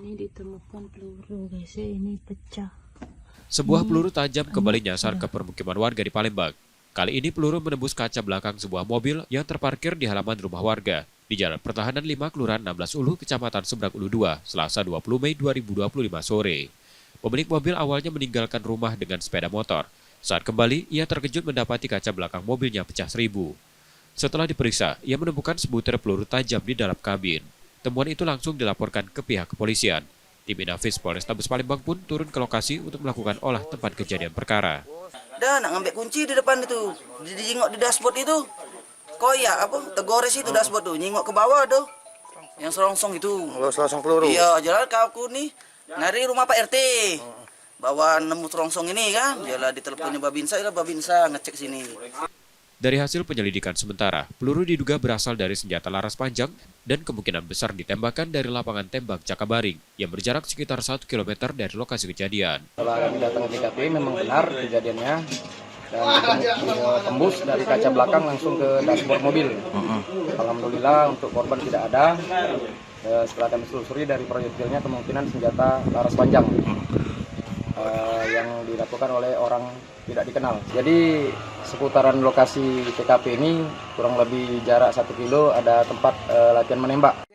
Ini ditemukan peluru guys ya, ini pecah. Sebuah peluru tajam kembali nyasar ke permukiman warga di Palembang. Kali ini peluru menembus kaca belakang sebuah mobil yang terparkir di halaman rumah warga di Jalan Pertahanan 5 Kelurahan 16 Ulu, Kecamatan Seberang Ulu 2, Selasa 20 Mei 2025 sore. Pemilik mobil awalnya meninggalkan rumah dengan sepeda motor. Saat kembali, ia terkejut mendapati kaca belakang mobilnya pecah 1000. Setelah diperiksa, ia menemukan sebutir peluru tajam di dalam kabin. Temuan itu langsung dilaporkan ke pihak kepolisian. Tim Inafis Polrestabes Palembang pun turun ke lokasi untuk melakukan olah tempat kejadian perkara. Dan nak ngambil kunci di depan itu, dijengok di dashboard itu, koyak apa, tegores itu dashboard tuh, nyingok ke bawah tuh, yang serongsong itu. Oh, selongsong peluru. Iya, jalan aku nih nyari rumah Pak RT, bawa nemu serongsong ini kan, jalan diteleponnya Babinsa, ya Babinsa ngecek sini. Dari hasil penyelidikan sementara, peluru diduga berasal dari senjata laras panjang dan kemungkinan besar ditembakkan dari lapangan tembak Cakabaring yang berjarak sekitar 1 km dari lokasi kejadian. Setelah kami datang ke TKP memang benar kejadiannya dan tembus dari kaca belakang langsung ke dashboard mobil. Alhamdulillah untuk korban tidak ada. Setelah kami telusuri dari proyektilnya kemungkinan senjata laras panjang yang dilakukan oleh orang tidak dikenal. Jadi seputaran lokasi TKP ini kurang lebih jarak 1 kilo ada tempat latihan menembak.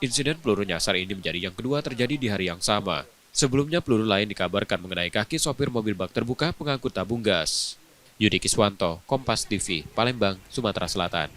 Insiden peluru nyasar ini menjadi yang kedua terjadi di hari yang sama. Sebelumnya peluru lain dikabarkan mengenai kaki sopir mobil bak terbuka pengangkut tabung gas. Yudi Kiswanto, Kompas TV, Palembang, Sumatera Selatan.